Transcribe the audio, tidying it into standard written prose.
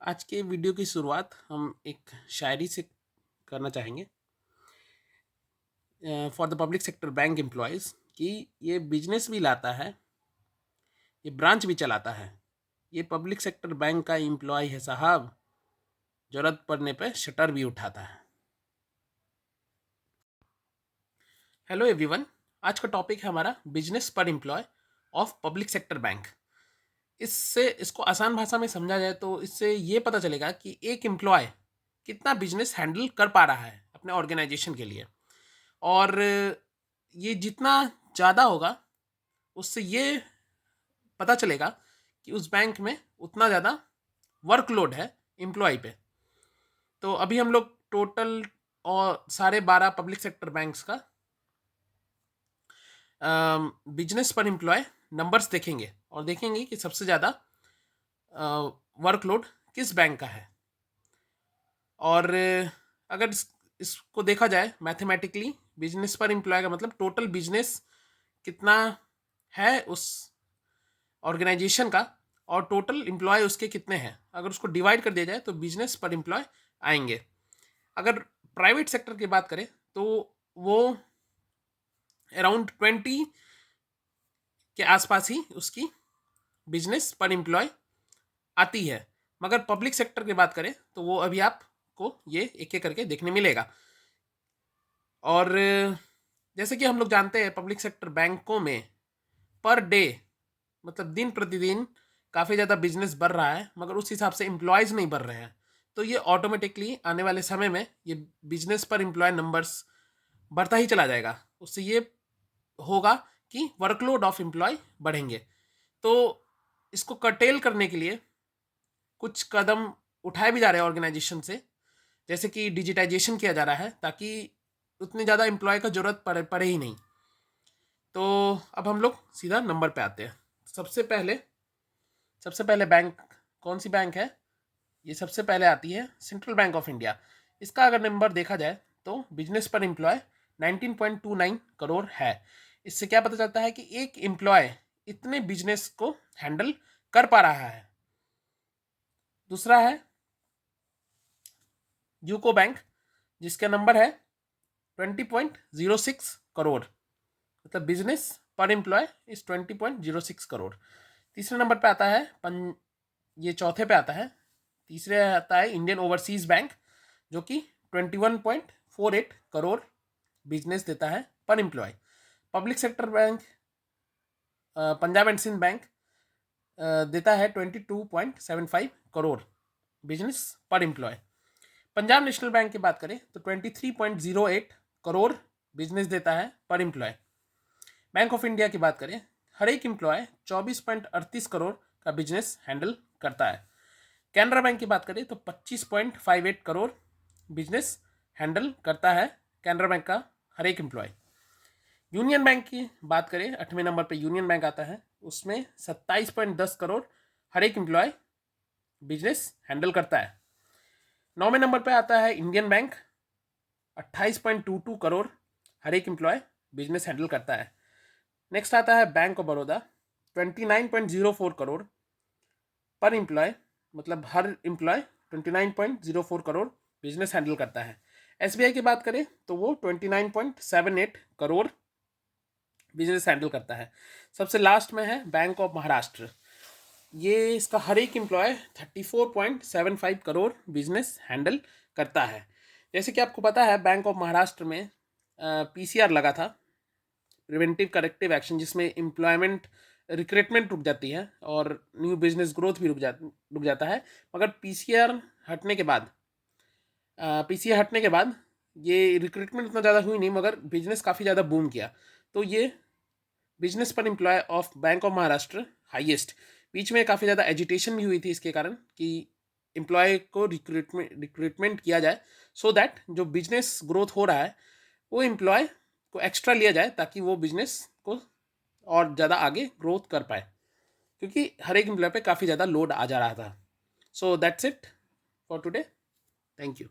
आज के वीडियो की शुरुआत हम एक शायरी से करना चाहेंगे for the public sector bank employees कि ये बिजनेस भी लाता है, ये ब्रांच भी चलाता है। ये पब्लिक सेक्टर बैंक का एम्प्लॉय है साहब, ज़रूरत पड़ने पे शटर भी उठाता है। हेलो एवरीवन, आज का टॉपिक है हमारा बिजनेस पर employ of public sector bank. इससे इसको आसान भाषा में समझा जाए तो इससे ये पता चलेगा कि एक एम्प्लॉय कितना बिजनेस हैंडल कर पा रहा है अपने ऑर्गेनाइजेशन के लिए। और ये जितना ज़्यादा होगा उससे ये पता चलेगा कि उस बैंक में उतना ज़्यादा वर्कलोड है एम्प्लॉय पे। तो अभी हम लोग टोटल और सारे 12 पब्लिक सेक्टर बैंक्स का बिजनेस पर एम्प्लॉय नंबर्स देखेंगे और देखेंगे कि सबसे ज़्यादा वर्कलोड किस बैंक का है। और अगर इसको देखा जाए मैथमेटिकली, बिजनेस पर एम्प्लॉय का मतलब टोटल बिजनेस कितना है उस ऑर्गेनाइजेशन का और टोटल एम्प्लॉय उसके कितने हैं। अगर उसको डिवाइड कर दिया जाए तो बिजनेस पर एम्प्लॉय आएंगे। अगर प्राइवेट सेक्टर की बात करें तो वो अराउंड 20 के आसपास ही उसकी बिजनेस पर एम्प्लॉय आती है। मगर पब्लिक सेक्टर की बात करें तो वो अभी आपको ये एक एक करके देखने मिलेगा। और जैसे कि हम लोग जानते हैं पब्लिक सेक्टर बैंकों में पर डे मतलब दिन प्रतिदिन काफ़ी ज़्यादा बिजनेस बढ़ रहा है, मगर उस हिसाब से एम्प्लॉयज़ नहीं बढ़ रहे हैं। तो ये ऑटोमेटिकली आने वाले समय में ये बिजनेस पर एम्प्लॉय नंबर्स बढ़ता ही चला जाएगा। उससे ये होगा कि वर्कलोड ऑफ एम्प्लॉय बढ़ेंगे। तो इसको कर्टेल करने के लिए कुछ कदम उठाए भी जा रहे हैं ऑर्गेनाइजेशन से, जैसे कि डिजिटाइजेशन किया जा रहा है ताकि उतनी ज़्यादा एम्प्लॉय का ज़रूरत पड़े ही नहीं। तो अब हम लोग सीधा नंबर पे आते हैं। सबसे पहले बैंक कौन सी बैंक है? ये सबसे पहले आती है सेंट्रल बैंक ऑफ इंडिया। इसका अगर नंबर देखा जाए तो बिजनेस पर एम्प्लॉय 19.29 करोड़ है। इससे क्या पता चलता है कि एक एम्प्लॉय इतने बिजनेस को हैंडल कर पा रहा है। दूसरा है यूको बैंक, जिसका नंबर है 20.06 करोड़, मतलब बिजनेस पर एम्प्लॉय इज 20.06 करोड़। तीसरे नंबर पे आता है ये चौथे पे आता है, तीसरे आता है इंडियन ओवरसीज बैंक, जो कि 21.48 करोड़ बिजनेस देता है पर employ. Public sector bank Punjab and Sind Bank देता है 22.75 करोड़ बिजनेस पर एम्प्लॉय। पंजाब नेशनल बैंक की बात करें तो 23.08 करोड़ बिजनेस देता है पर एम्प्लॉय। बैंक ऑफ इंडिया की बात करें, हर एक एम्प्लॉय 24.38 करोड़ का बिजनेस हैंडल करता है। कैनरा बैंक की बात करें तो 25.58 करोड़ बिजनेस हैंडल करता है कैनरा बैंक का हर एक एम्प्लॉय। यूनियन बैंक की बात करें, 8वें नंबर पे यूनियन बैंक आता है, उसमें 27.10 करोड़ हर एक एम्प्लॉय बिजनेस हैंडल करता है। 9वें नंबर पे आता है इंडियन बैंक, 28.22 करोड़ हर एक एम्प्लॉय बिजनेस हैंडल करता है। नेक्स्ट आता है बैंक ऑफ बड़ौदा, 29.04 करोड़ पर एम्प्लॉय, मतलब हर एम्प्लॉय 29.04 करोड़ बिजनेस हैंडल करता है। एसबीआई की बात करें तो वो 29.78 करोड़ बिजनेस हैंडल करता है। सबसे लास्ट में है बैंक ऑफ महाराष्ट्र, ये इसका हर एक एम्प्लॉय 34.75 करोड़ बिजनेस हैंडल करता है। जैसे कि आपको पता है बैंक ऑफ महाराष्ट्र में पीसीआर लगा था, प्रिवेंटिव करेक्टिव एक्शन, जिसमें एम्प्लॉयमेंट रिक्रूटमेंट रुक जाती है और न्यू बिजनेस ग्रोथ भी रुक जाता है। मगर पीसीआर हटने के बाद ये रिक्रूटमेंट उतना ज़्यादा हुई नहीं, मगर बिजनेस काफ़ी ज़्यादा बूम किया। तो ये बिजनेस पर employ of Bank of Maharashtra highest. बीच में काफ़ी ज़्यादा एजिटेशन भी हुई थी इसके कारण कि एम्प्लॉय को रिक्रूटमेंट किया जाए, सो दैट जो बिजनेस ग्रोथ हो रहा है वो एम्प्लॉय को एक्स्ट्रा लिया जाए ताकि वो बिजनेस को और ज़्यादा आगे ग्रोथ कर पाए, क्योंकि हर एक एम्प्लॉय पे काफ़ी ज़्यादा लोड आ जा रहा था। So that's it for today. Thank you.